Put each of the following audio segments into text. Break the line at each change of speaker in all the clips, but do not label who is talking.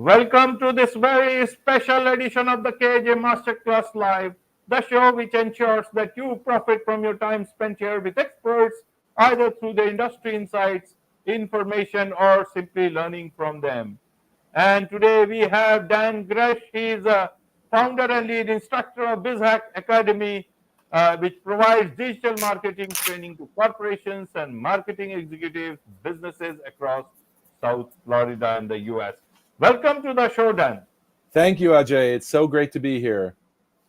Welcome to this very special edition of the KAJ Masterclass Live, the show which ensures that you profit from your time spent here with experts, either through the industry insights, information, or simply learning from them. And today we have Dan Grech. He is a founder and lead instructor of BizHack Academy, which provides digital marketing training to corporations and marketing executives, businesses across South Florida and the US. Welcome to the show, Dan.
Thank you, Ajay. It's so great to be here.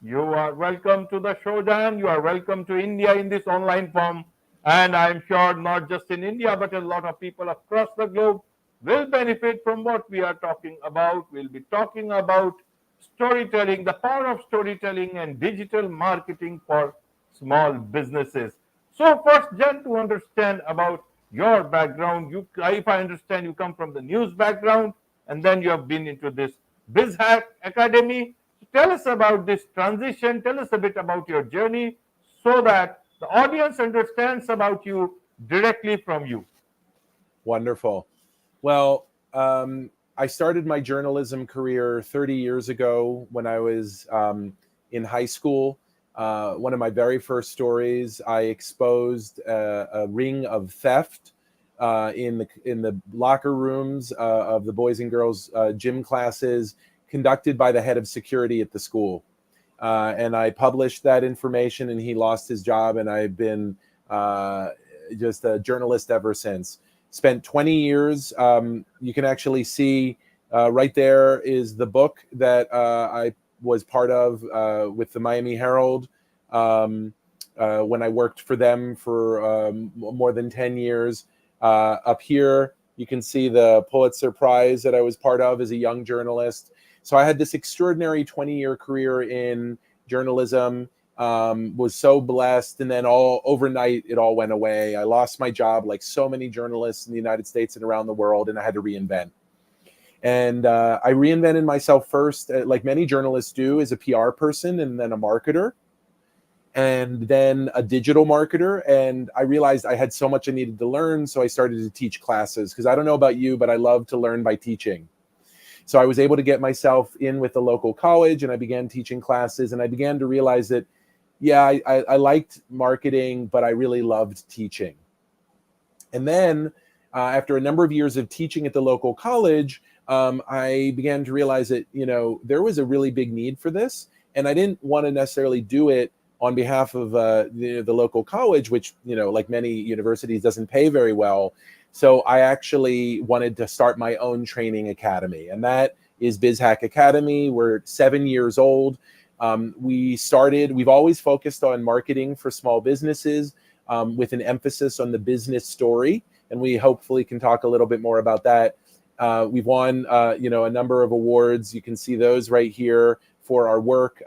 You are welcome to the show, Dan. You are welcome to India in this online form. And I'm sure not just in India, but a lot of people across the globe will benefit from what we are talking about. We'll be talking about storytelling, the power of storytelling and digital marketing for small businesses. So first, Jen, to understand about your background, if I understand, you come from the news background, and then you have been into this BizHack Academy. Tell us about this transition. Tell us a bit about your journey so that the audience understands about you directly from you.
Wonderful. Well, I started my journalism career 30 years ago when I was in high school. One of my very first stories, I exposed a ring of theft in the locker rooms of the boys and girls gym classes conducted by the head of security at the school. And I published that information, and he lost his job, and I've been just a journalist ever since. Spent 20 years. You can actually see right there is the book that I was part of with the Miami Herald when I worked for them for more than 10 years. Up here, you can see the Pulitzer Prize that I was part of as a young journalist. So I had this extraordinary 20-year career in journalism, was so blessed. And then overnight, it all went away. I lost my job like so many journalists in the United States and around the world, and I had to reinvent. And I reinvented myself first, like many journalists do, as a PR person and then a marketer, and then a digital marketer. And I realized I had so much I needed to learn. So I started to teach classes, because I don't know about you, but I love to learn by teaching. So I was able to get myself in with the local college, and I began teaching classes, and I began to realize that, yeah, I liked marketing, but I really loved teaching. And then after a number of years of teaching at the local college, I began to realize that, there was a really big need for this. And I didn't want to necessarily do it on behalf of the local college, which, like many universities, doesn't pay very well. So I actually wanted to start my own training academy, and that is BizHack Academy. We're 7 years old. We've always focused on marketing for small businesses with an emphasis on the business story, and we hopefully can talk a little bit more about that. We've won, a number of awards. You can see those right here for our work,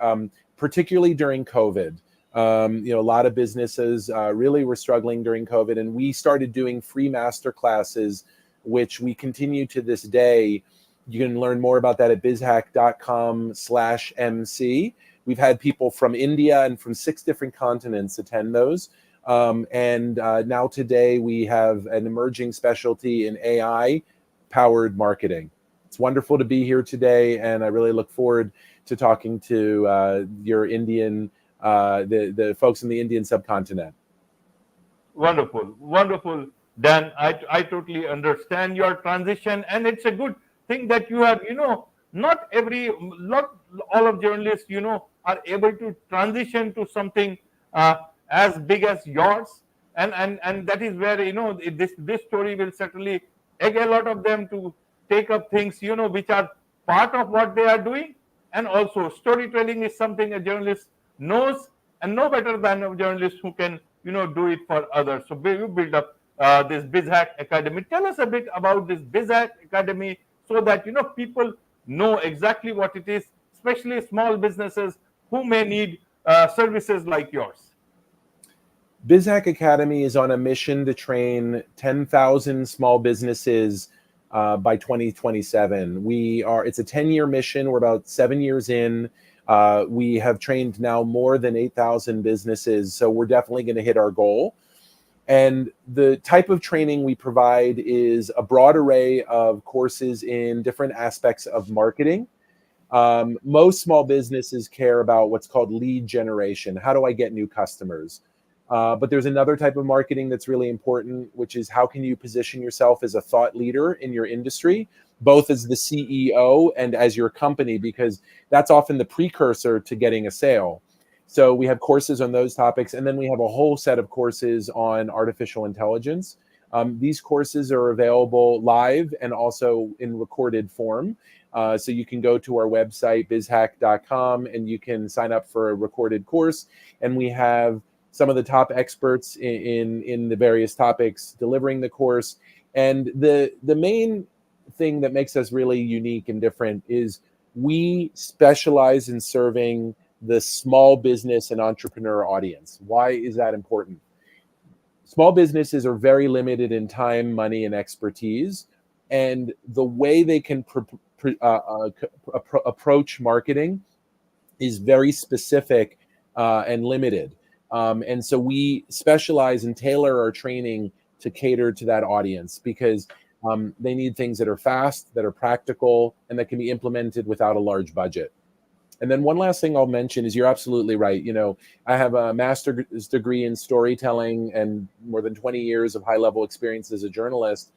particularly during COVID. A lot of businesses really were struggling during COVID, and we started doing free masterclasses, which we continue to this day. You can learn more about that at bizhack.com/MC. We've had people from India and from 6 different continents attend those. And now today we have an emerging specialty in AI-powered marketing. It's wonderful to be here today, and I really look forward to talking to your Indian the folks in the Indian subcontinent.
Wonderful, wonderful, Dan. I totally understand your transition, and it's a good thing that you have, not all of journalists, are able to transition to something as big as yours, and that is where, this story will certainly egg a lot of them to take up things, which are part of what they are doing. And also storytelling is something a journalist knows, and no better than a journalist who can do it for others. So you build up this BizHack Academy. Tell us a bit about this BizHack Academy so that people know exactly what it is, especially small businesses who may need services like yours.
BizHack Academy is on a mission to train 10,000 small businesses by 2027. It's a 10-year mission. We're about 7 years in. We have trained now more than 8,000 businesses, so we're definitely going to hit our goal. And the type of training we provide is a broad array of courses in different aspects of marketing. Most small businesses care about what's called lead generation. How do I get new customers? But there's another type of marketing that's really important, which is how can you position yourself as a thought leader in your industry, both as the CEO and as your company, because that's often the precursor to getting a sale. So we have courses on those topics, and then we have a whole set of courses on artificial intelligence. These courses are available live and also in recorded form. So you can go to our website, bizhack.com, and you can sign up for a recorded course. And we have some of the top experts in the various topics delivering the course. And the main thing that makes us really unique and different is we specialize in serving the small business and entrepreneur audience. Why is that important? Small businesses are very limited in time, money, and expertise. And the way they can approach marketing is very specific and limited. And so we specialize and tailor our training to cater to that audience because they need things that are fast, that are practical, and that can be implemented without a large budget. And then one last thing I'll mention is you're absolutely right. You know, I have a master's degree in storytelling and more than 20 years of high-level experience as a journalist.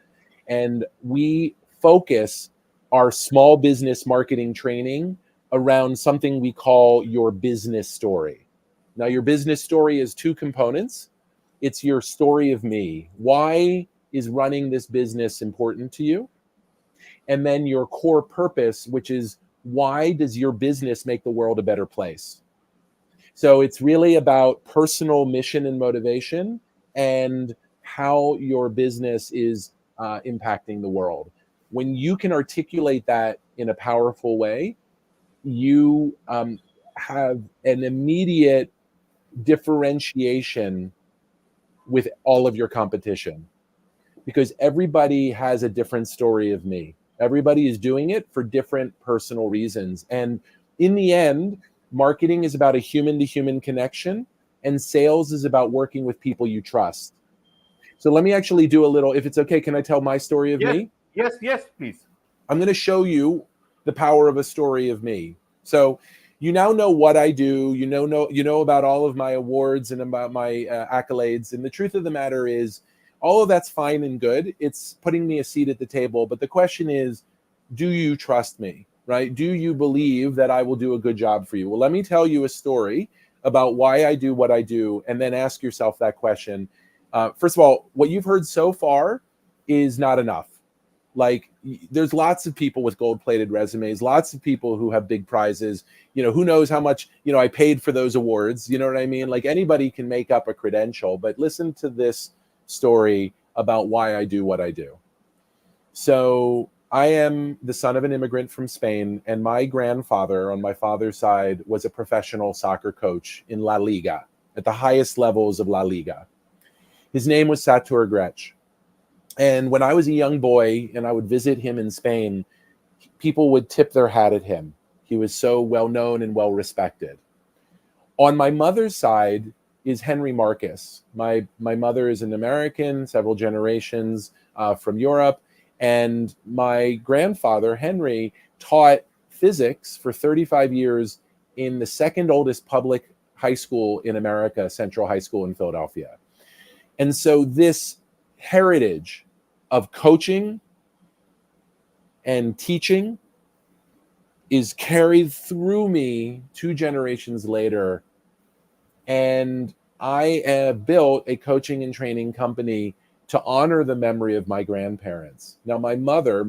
And we focus our small business marketing training around something we call your business story. Now, your business story is two components. It's your story of me. Why is running this business important to you? And then your core purpose, which is why does your business make the world a better place? So it's really about personal mission and motivation and how your business is impacting the world. When you can articulate that in a powerful way, you have an immediate differentiation with all of your competition because everybody has a different story of me. Everybody is doing it for different personal reasons. And in the end, marketing is about a human-to-human connection, and sales is about working with people you trust. So let me actually do a little, if it's okay, can I tell my story of me?
Yes, please.
I'm going to show you the power of a story of me. So you now know what I do. You know about all of my awards and about my accolades. And the truth of the matter is, all of that's fine and good. It's putting me a seat at the table. But the question is, do you trust me, right? Do you believe that I will do a good job for you? Well, let me tell you a story about why I do what I do, and then ask yourself that question. First of all, what you've heard so far is not enough. Like, there's lots of people with gold-plated resumes, lots of people who have big prizes. You know, who knows how much, I paid for those awards. You know what I mean? Like, anybody can make up a credential, but listen to this story about why I do what I do. So I am the son of an immigrant from Spain, and my grandfather on my father's side was a professional soccer coach in La Liga, at the highest levels of La Liga. His name was Dan Grech. And when I was a young boy and I would visit him in Spain, people would tip their hat at him. He was so well known and well respected. On my mother's side is Henry Marcus. My mother is an American, several generations from Europe. And my grandfather, Henry, taught physics for 35 years in the second oldest public high school in America, Central High School in Philadelphia. And so this heritage of coaching and teaching is carried through me 2 generations later. And I built a coaching and training company to honor the memory of my grandparents. Now, my mother,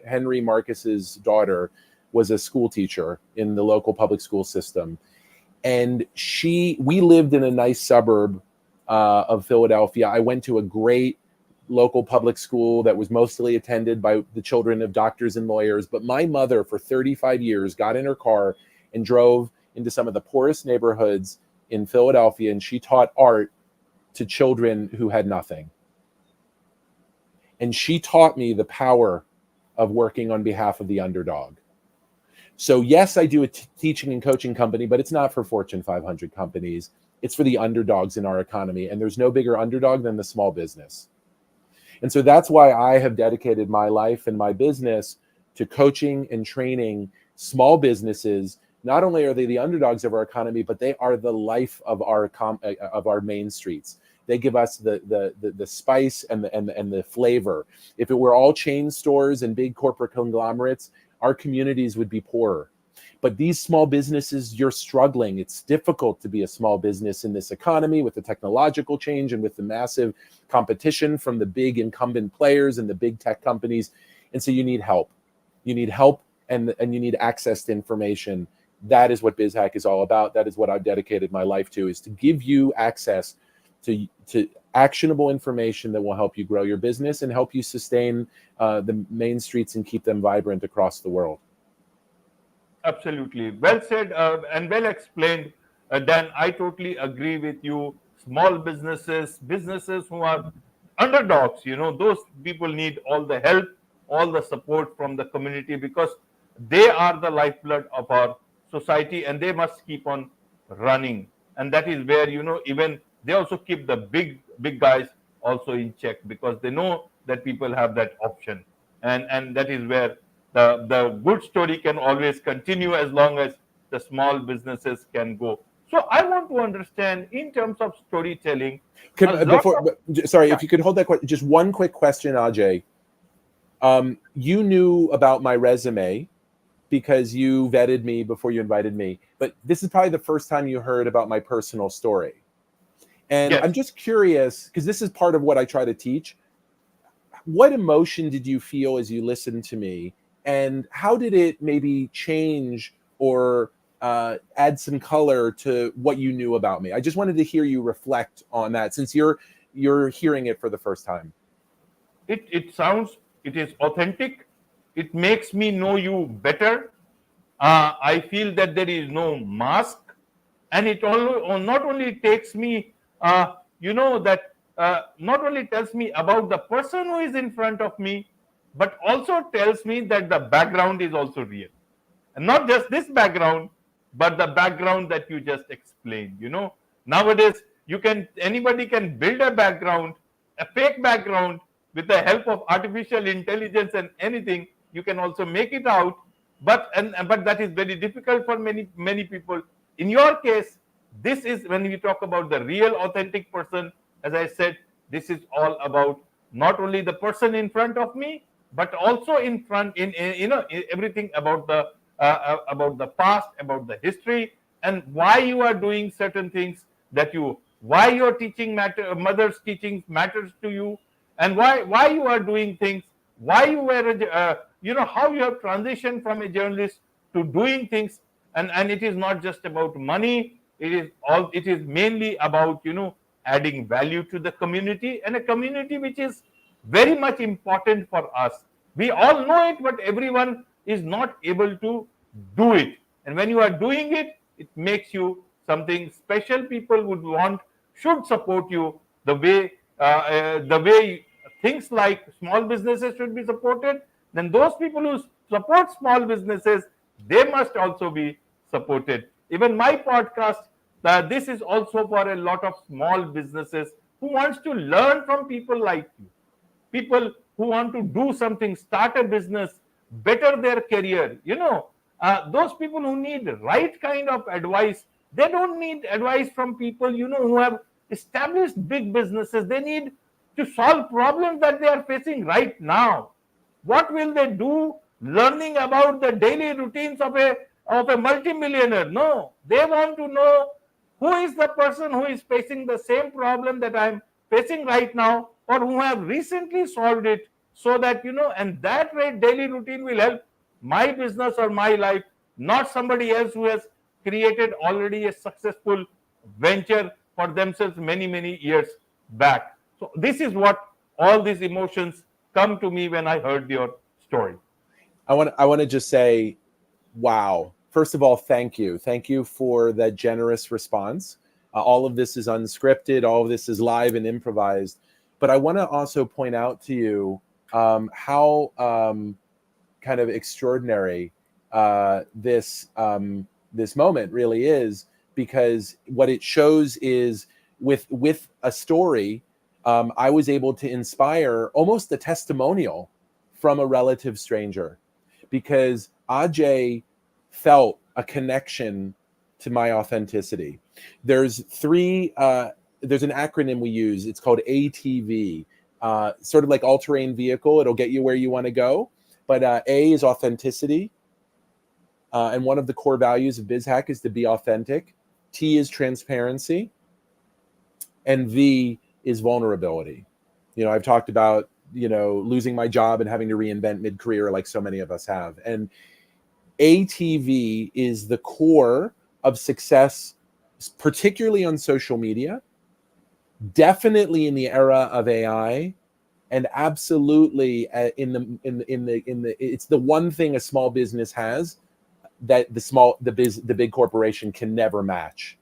Henry Marcus's daughter, was a school teacher in the local public school system. And we lived in a nice suburb of Philadelphia. I went to a great local public school that was mostly attended by the children of doctors and lawyers. But my mother, for 35 years, got in her car and drove into some of the poorest neighborhoods in Philadelphia, and she taught art to children who had nothing. And she taught me the power of working on behalf of the underdog. So yes, I do a teaching and coaching company, but it's not for Fortune 500 companies. It's for the underdogs in our economy. And there's no bigger underdog than the small business. And so that's why I have dedicated my life and my business to coaching and training small businesses. Not only are they the underdogs of our economy, but they are the life of our main streets. They give us the spice and the flavor. If it were all chain stores and big corporate conglomerates, our communities would be poorer. But these small businesses, you're struggling. It's difficult to be a small business in this economy with the technological change and with the massive competition from the big incumbent players and the big tech companies. And so you need help. You need help and you need access to information. That is what BizHack is all about. That is what I've dedicated my life to, is to give you access to actionable information that will help you grow your business and help you sustain the main streets and keep them vibrant across the world.
Absolutely. Well said and well explained, Dan. I totally agree with you. Small businesses who are underdogs, those people need all the help, all the support from the community, because they are the lifeblood of our society and they must keep on running. And that is where, even they also keep the big guys also in check, because they know that people have that option. And that is where the good story can always continue as long as the small businesses can go. So I want to understand, in terms of storytelling,
sorry, if you could hold that question, just one quick question, Ajay. You knew about my resume because you vetted me before you invited me, but this is probably the first time you heard about my personal story. And
yes.
I'm just curious, because this is part of what I try to teach. What emotion did you feel as you listened to me? And how did it maybe change or add some color to what you knew about me? I just wanted to hear you reflect on that, since you're hearing it for the first time.
It is authentic. It makes me know you better. I feel that there is no mask, and it not only takes me, that not only tells me about the person who is in front of me, but also tells me that the background is also real, and not just this background, but the background that you just explained. Nowadays anybody can build a background, a fake background, with the help of artificial intelligence and anything. You can also make it out, but that is very difficult for many people. In your case, this is, when we talk about the real authentic person, as I said, this is all about not only the person in front of me, but also in front in everything about the past, about the history, and why you are doing certain things, why your mother's teaching matters to you, and why you are doing things, why you were how you have transitioned from a journalist to doing things. And it is not just about money. It is mainly about adding value to the community, and a community which is very much important for us. We all know it, but everyone is not able to do it. And when you are doing it, it makes you something special. People should support you the way things like small businesses should be supported. Then those people who support small businesses, they must also be supported. Even my podcast, this is also for a lot of small businesses who wants to learn from people like you, people who want to do something, start a business, better their career. Those people who need right kind of advice. They don't need advice from people who have established big businesses. They need to solve problems that they are facing right now. What will they do learning about the daily routines of a multimillionaire? No, they want to know who is the person who is facing the same problem that I'm facing right now, or who have recently solved it, so that and that way daily routine will help my business or my life, not somebody else who has created already a successful venture for themselves many years back. So this is what all these emotions come to me when I heard your story.
I want to just say, wow. First of all, thank you. Thank you for that generous response. All of this is unscripted. All of this is live and improvised. But I want to also point out to you how kind of extraordinary this moment really is, because what it shows is with a story, I was able to inspire almost a testimonial from a relative stranger, because Ajay felt a connection to my authenticity. There's there's an acronym we use. It's called ATV, sort of like all-terrain vehicle. It'll get you where you want to go. But A is authenticity. And one of the core values of BizHack is to be authentic. T is transparency. And V is vulnerability. I've talked about, losing my job and having to reinvent mid-career like so many of us have. And ATV is the core of success, particularly on social media, definitely in the era of AI, and absolutely it's the one thing a small business has that the big corporation can never match.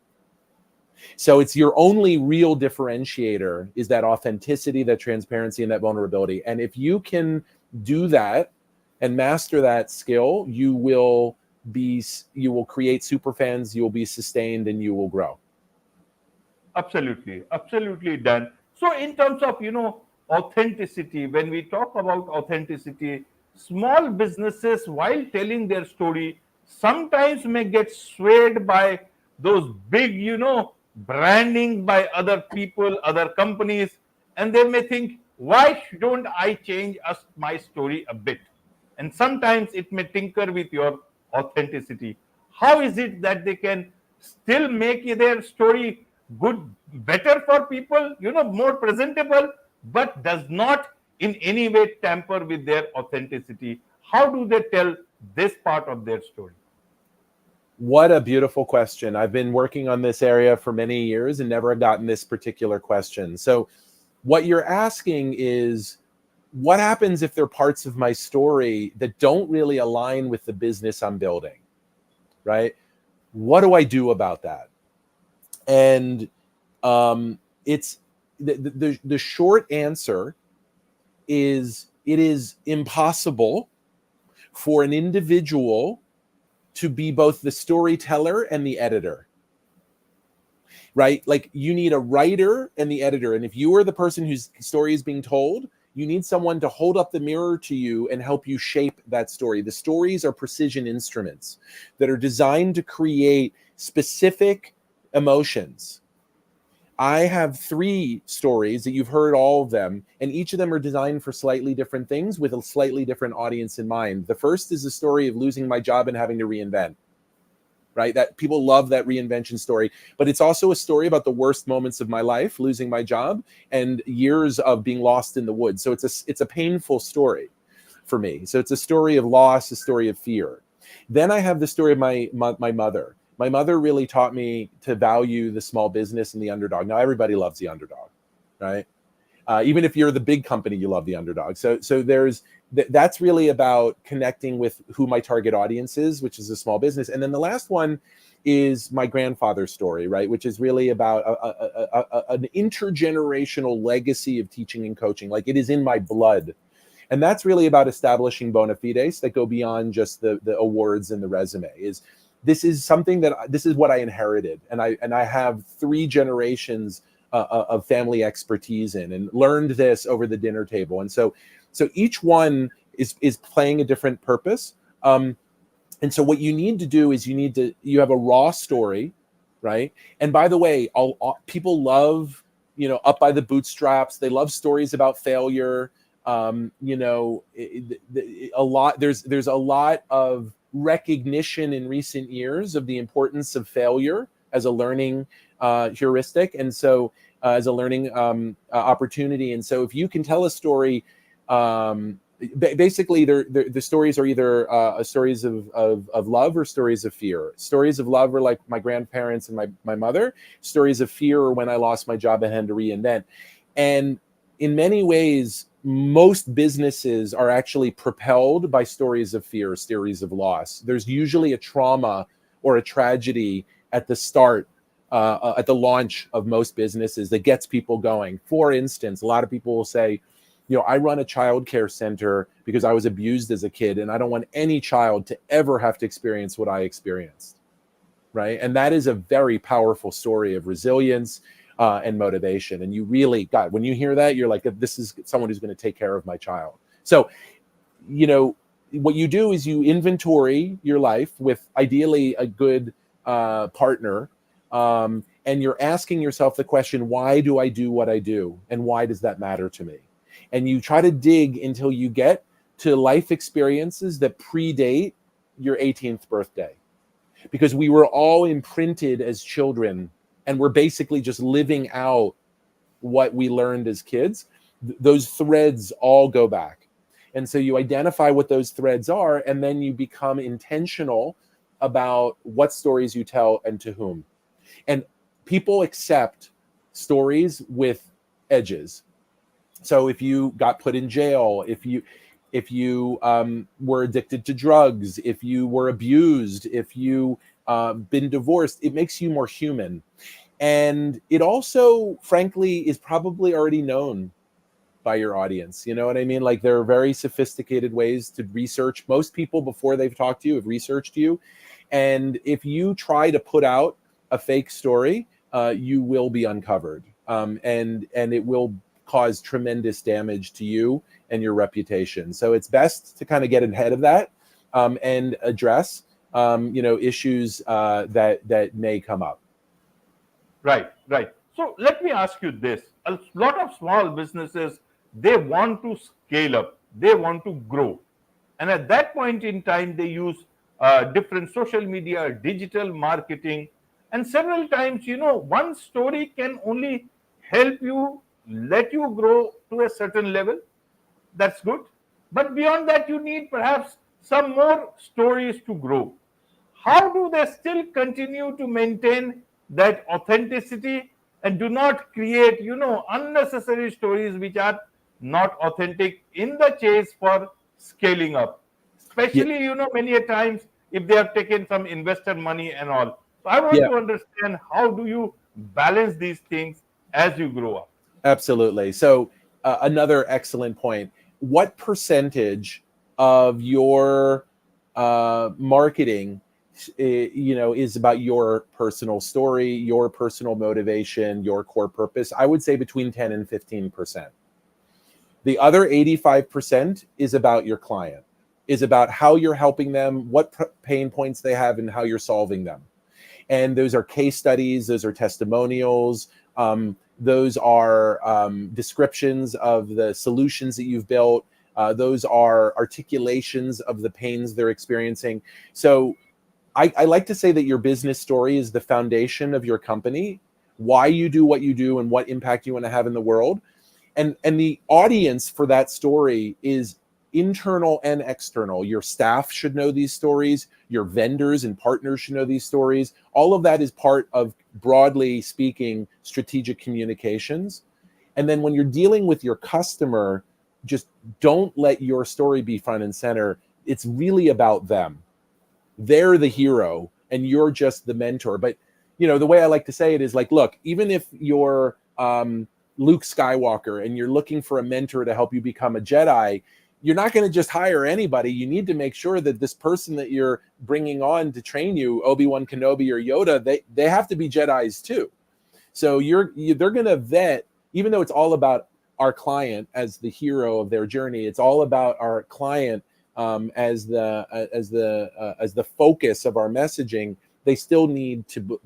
So it's your only real differentiator is that authenticity, that transparency, and that vulnerability. And if you can do that and master that skill, you will create super fans, you will be sustained, and you will grow.
Absolutely, absolutely, Dan. So, in terms of authenticity, when we talk about authenticity, small businesses, while telling their story, sometimes may get swayed by those big, branding by other people, other companies, and they may think, why don't I change my story a bit? And sometimes it may tinker with your authenticity. How is it that they can still make their story good, better for people, more presentable, but does not in any way tamper with their authenticity? How do they tell this part of their story?
What a beautiful question. I've been working on this area for many years and never gotten this particular question. So what you're asking is, what happens if there are parts of my story that don't really align with the business I'm building, right? What do I do about that? And it's the short answer is, it is impossible for an individual to be both the storyteller and the editor, right? Like, you need a writer and the editor. And if you are the person whose story is being told, you need someone to hold up the mirror to you and help you shape that story. The stories are precision instruments that are designed to create specific emotions. I have 3 stories that you've heard all of them, and each of them are designed for slightly different things with a slightly different audience in mind. The first is the story of losing my job and having to reinvent, right? That people love that reinvention story, but it's also a story about the worst moments of my life, losing my job and years of being lost in the woods. So it's a painful story for me. So it's a story of loss, a story of fear. Then I have the story of my mother. My mother really taught me to value the small business and the underdog. Now, everybody loves the underdog, right? Even if you're the big company, you love the underdog. So that's really about connecting with who my target audience is, which is a small business. And then the last one is my grandfather's story, right? Which is really about an intergenerational legacy of teaching and coaching. Like, it is in my blood. And that's really about establishing bona fides that go beyond just the awards and the resume. This is what I inherited, and I have 3 generations of family expertise in, and learned this over the dinner table. And so each one is playing a different purpose. And so what you need to do is you have a raw story, right? And by the way, people love, up by the bootstraps. They love stories about failure. There's a lot of recognition in recent years of the importance of failure as a learning heuristic, and so as a learning opportunity. And so if you can tell a story, basically the stories are either stories of love or stories of fear. Stories of love are like my grandparents and my mother. Stories of fear are when I lost my job and had to reinvent. And in many ways, most businesses are actually propelled by stories of fear, stories of loss. There's usually a trauma or a tragedy at the start, at the launch of most businesses that gets people going. For instance, a lot of people will say, I run a childcare center because I was abused as a kid, and I don't want any child to ever have to experience what I experienced. right? And that is a very powerful story of resilience and motivation. And you really, God, when you hear that, you're like, this is someone who's going to take care of my child. So, you know, what you do is you inventory your life with ideally a good partner. And you're asking yourself the question, why do I do what I do? And why does that matter to me? And you try to dig until you get to life experiences that predate your 18th birthday. Because we were all imprinted as children and we're basically just living out what we learned as kids. Those threads all go back. And so you identify what those threads are, and then you become intentional about what stories you tell and to whom. And people accept stories with edges. So if you got put in jail, if you were addicted to drugs, if you were abused, if you been divorced, it makes you more human. And it also, frankly, is probably already known by your audience. You know what I mean? Like, there are very sophisticated ways to research. Most people, before they've talked to you, have researched you. And if you try to put out a fake story, you will be uncovered. And it will cause tremendous damage to you and your reputation. So it's best to kind of get ahead of that and address issues that may come up.
Right, right. So let me ask you this. A lot of small businesses, they want to scale up, they want to grow. And at that point in time, they use different social media, digital marketing. And several times, one story can only help you, let you grow to a certain level. That's good. But beyond that, you need perhaps some more stories to grow. How do they still continue to maintain that authenticity and do not create, unnecessary stories which are not authentic in the chase for scaling up?
Yeah,
Especially, many a times if they have taken some investor money and all. So I want
yeah,
to understand, how do you balance these things as you grow up?
absolutely. So another excellent point. What percentage of your marketing is about your personal story, your personal motivation, your core purpose? I would say between 10 and 15%. The other 85% is about your client, is about how you're helping them, what pain points they have, and how you're solving them. And those are case studies, those are testimonials, those are descriptions of the solutions that you've built. Those are articulations of the pains they're experiencing. So I like to say that your business story is the foundation of your company, why you do what you do and what impact you want to have in the world. And the audience for that story is internal and external. Your staff should know these stories. Your vendors and partners should know these stories. All of that is part of, broadly speaking, strategic communications. And then when you're dealing with your customer, just don't let your story be front and center. It's really about them. They're the hero and you're just the mentor. But the way I like to say it is like, look, even if you're Luke Skywalker and you're looking for a mentor to help you become a Jedi, you're not going to just hire anybody. You need to make sure that this person that you're bringing on to train you, Obi-Wan Kenobi or Yoda, they have to be Jedis too. So they're going to vet, even though it's all about our client as the hero of their journey. It's all about our client as the focus of our messaging. They still need to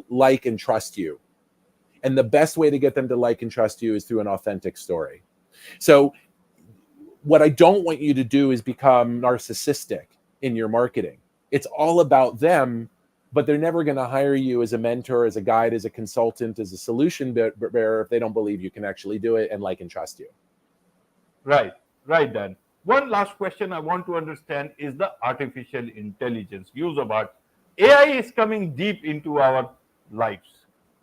like and trust you. And the best way to get them to like and trust you is through an authentic story. So what I don't want you to do is become narcissistic in your marketing. It's all about them, but they're never going to hire you as a mentor, as a guide, as a consultant, as a solution bearer if they don't believe you can actually do it and like and trust you.
Right, right, Dan. One last question I want to understand is the artificial intelligence use of art. AI is coming deep into our lives.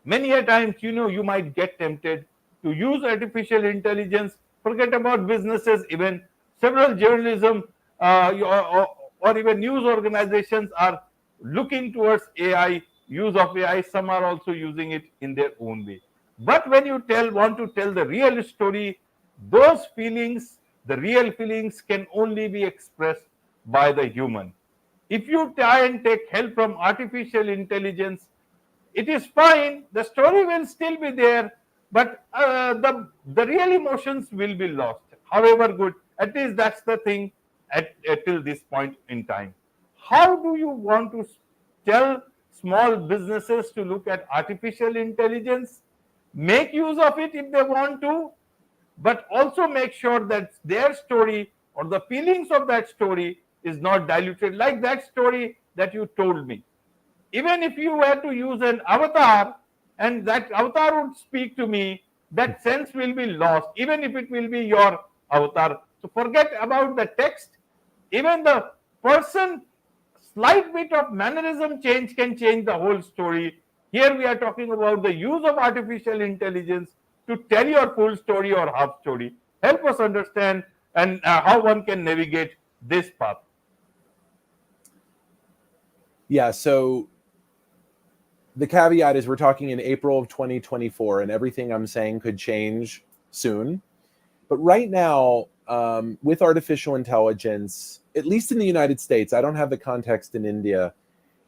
Many a times, you might get tempted to use artificial intelligence, forget about businesses, even several journalism or even news organizations are looking towards AI, use of AI. Some are also using it in their own way. But when you want to tell the real story, those feelings, the real feelings, can only be expressed by the human. If you try and take help from artificial intelligence, it is fine. The story will still be there, but the real emotions will be lost. However good, at least that's the thing at till this point in time. How do you want to tell small businesses to look at artificial intelligence? Make use of it if they want to, but also make sure that their story or the feelings of that story is not diluted, like that story that you told me. Even if you were to use an avatar and that avatar would speak to me, that sense will be lost, even if it will be your avatar. So forget about the text. Even the person, slight bit of mannerism change can change the whole story. Here we are talking about the use of artificial intelligence to tell your full story or half story. Help us understand and how one can navigate this path.
Yeah, so the caveat is we're talking in April of 2024, and everything I'm saying could change soon. But right now, with artificial intelligence, at least in the United States, I don't have the context in India,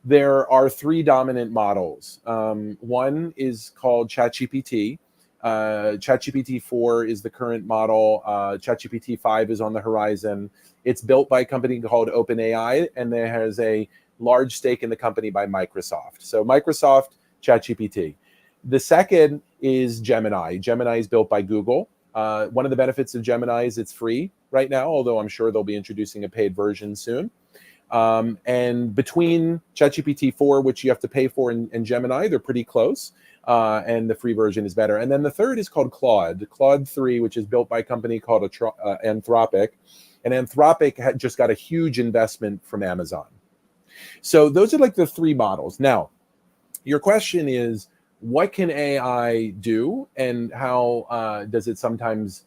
there are three dominant models. One is called ChatGPT. ChatGPT 4 is the current model. ChatGPT 5 is on the horizon. It's built by a company called OpenAI, and there has a large stake in the company by Microsoft. So Microsoft, ChatGPT. The second is Gemini. Gemini is built by Google. One of the benefits of Gemini is it's free right now, although I'm sure they'll be introducing a paid version soon. And between ChatGPT 4, which you have to pay for, and Gemini, they're pretty close. And the free version is better. And then the third is called Claude 3, which is built by a company called Anthropic. And Anthropic just got a huge investment from Amazon. So those are like the three models. Now, your question is, what can AI do, and how does it sometimes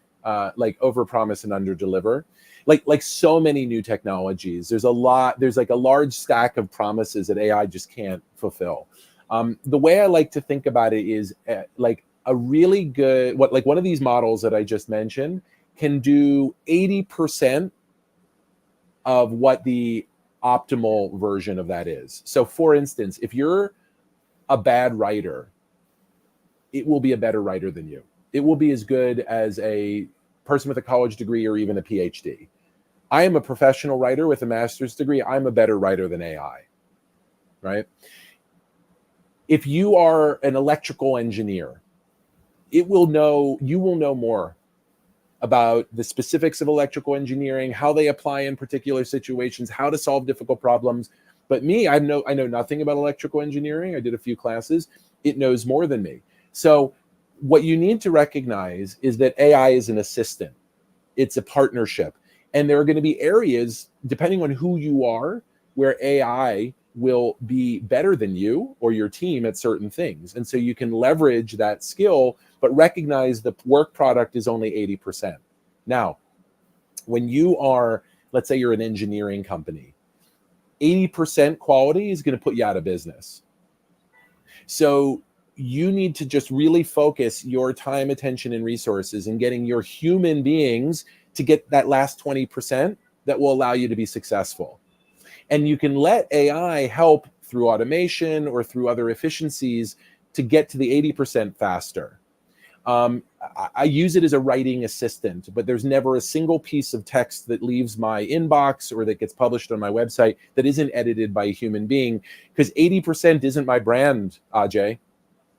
like overpromise and underdeliver? Like so many new technologies, there's like a large stack of promises that AI just can't fulfill. The way I like to think about it is like a really good, like one of these models that I just mentioned can do 80% of what the optimal version of that is. So for instance, if you're a bad writer, it will be a better writer than you. It will be as good as a person with a college degree or even a PhD. I am a professional writer with a master's degree. I'm a better writer than AI, right? If you are an electrical engineer, you will know more about the specifics of electrical engineering, how they apply in particular situations, how to solve difficult problems. But me, I know nothing about electrical engineering. I did a few classes. It knows more than me. So what you need to recognize is that AI is an assistant. It's a partnership. And there are going to be areas, depending on who you are, where AI will be better than you or your team at certain things. And so you can leverage that skill, but recognize the work product is only 80%. Now, when you are, let's say you're an engineering company, 80% quality is going to put you out of business. So you need to just really focus your time, attention, and resources in getting your human beings to get that last 20% that will allow you to be successful. And you can let AI help through automation or through other efficiencies to get to the 80% faster. I use it as a writing assistant, but there's never a single piece of text that leaves my inbox or that gets published on my website that isn't edited by a human being, because 80% isn't my brand, Ajay.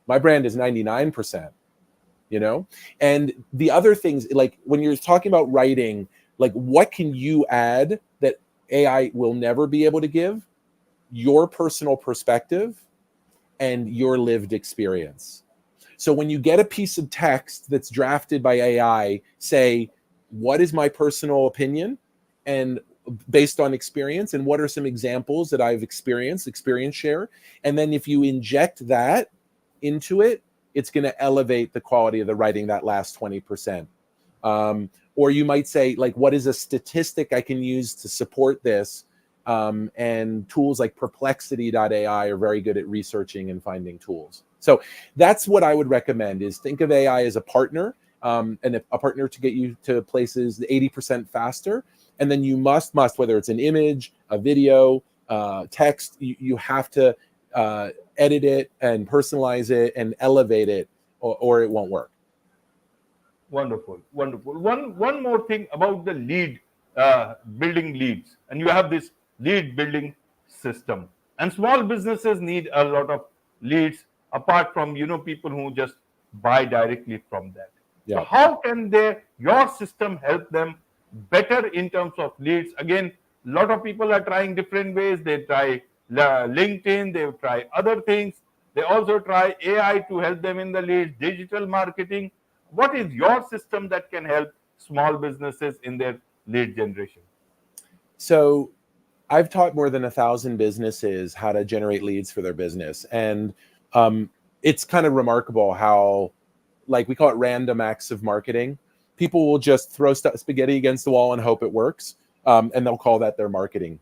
My brand is 99%, you know? And the other things, like when you're talking about writing, like what can you add that AI will never be able to give? Your personal perspective and your lived experience. So when you get a piece of text that's drafted by AI, say, what is my personal opinion and based on experience, and what are some examples that I've experienced, experience share. And then if you inject that into it, it's going to elevate the quality of the writing, that last 20%. Or you might say, like, what is a statistic I can use to support this? And tools like perplexity.ai are very good at researching and finding tools. So that's what I would recommend, is think of AI as a partner, and a partner to get you to places 80% faster. And then you must, whether it's an image, a video, text, you have to edit it and personalize it and elevate it, or it won't work.
Wonderful, wonderful. One more thing about the lead building leads, and you have this lead building system. And small businesses need a lot of leads apart from people who just buy directly from that. So
Yeah.
how can your system help them better in terms of leads? Again, a lot of people are trying different ways. They try LinkedIn, they try other things. They also try AI to help them in the leads, digital marketing. What is your system that can help small businesses in their lead generation?
So I've taught more than 1,000 businesses how to generate leads for their business. And it's kind of remarkable how, like, we call it random acts of marketing. People will just throw spaghetti against the wall and hope it works. And they'll call that their marketing.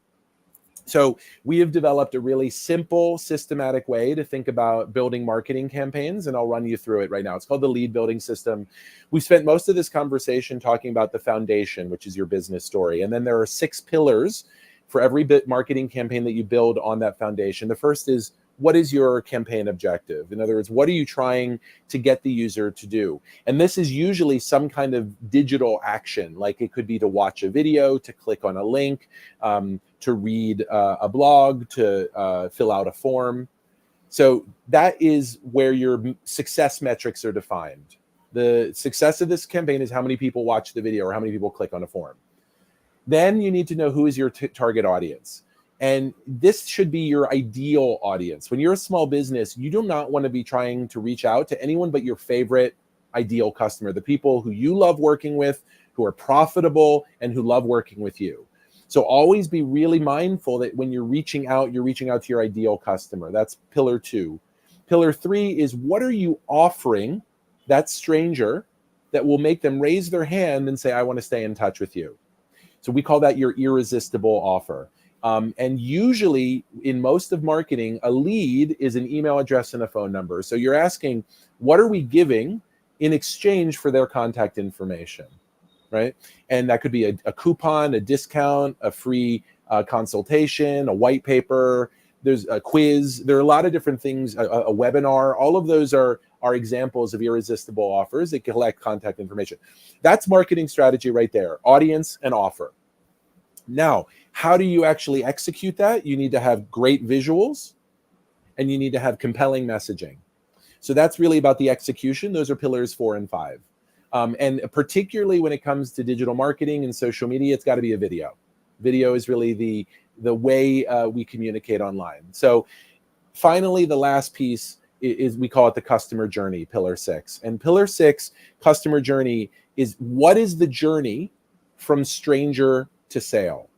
So we have developed a really simple, systematic way to think about building marketing campaigns, and I'll run you through it right now. It's called the lead building system. We spent most of this conversation talking about the foundation, which is your business story. And then there are 6 pillars for every marketing campaign that you build on that foundation. The first is, what is your campaign objective? In other words, what are you trying to get the user to do? And this is usually some kind of digital action, like it could be to watch a video, to click on a link, to read a blog, to fill out a form. So that is where your success metrics are defined. The success of this campaign is how many people watch the video or how many people click on a form. Then you need to know who is your target audience. And this should be your ideal audience. When you're a small business, you do not want to be trying to reach out to anyone but your favorite ideal customer, the people who you love working with, who are profitable, and who love working with you. So always be really mindful that when you're reaching out to your ideal customer. That's pillar 2. Pillar 3 is, what are you offering that stranger that will make them raise their hand and say, I want to stay in touch with you? So we call that your irresistible offer. And usually in most of marketing, a lead is an email address and a phone number. So you're asking, what are we giving in exchange for their contact information, right? And that could be a coupon, a discount, a free consultation, a white paper, there's a quiz. There are a lot of different things, a webinar. All of those are examples of irresistible offers that collect contact information. That's marketing strategy right there, audience and offer. Now, how do you actually execute that? You need to have great visuals and you need to have compelling messaging. So that's really about the execution. Those are pillars 4 and 5. And particularly when it comes to digital marketing and social media, it's got to be a video. Video is really the way we communicate online. So finally, the last piece is we call it the customer journey, pillar 6. And pillar 6, customer journey, is what is the journey from stranger to sale,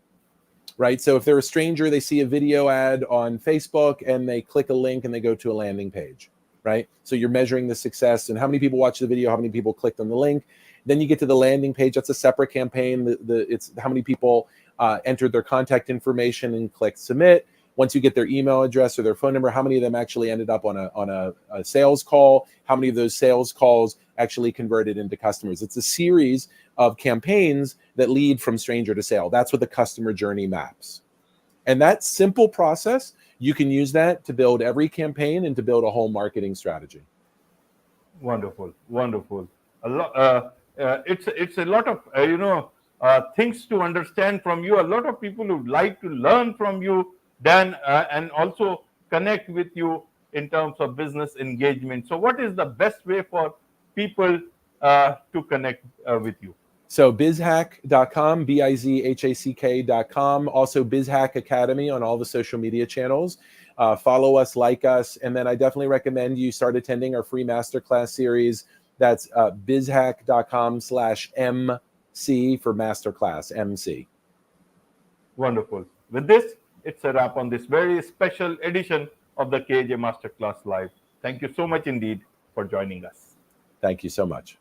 right? So if they're a stranger, they see a video ad on Facebook and they click a link and they go to a landing page, right? So you're measuring the success and how many people watch the video, how many people clicked on the link. Then you get to the landing page. That's a separate campaign. It's how many people entered their contact information and clicked submit. Once you get their email address or their phone number, how many of them actually ended up on a sales call? How many of those sales calls actually converted into customers? It's a series of campaigns that lead from stranger to sale. That's what the customer journey maps. And that simple process, you can use that to build every campaign and to build a whole marketing strategy.
Wonderful, wonderful. It's a lot of things to understand from you. A lot of people would like to learn from you, Dan, and also connect with you in terms of business engagement. So, what is the best way for people to connect with you?
So bizhack.com, bizhack.com, also BizHack Academy on all the social media channels. Follow us, like us, and then I definitely recommend you start attending our free masterclass series. That's bizhack.com/MC for masterclass, MC.
Wonderful. With this, it's a wrap on this very special edition of the KAJ Masterclass Live. Thank you so much indeed for joining us.
Thank you so much.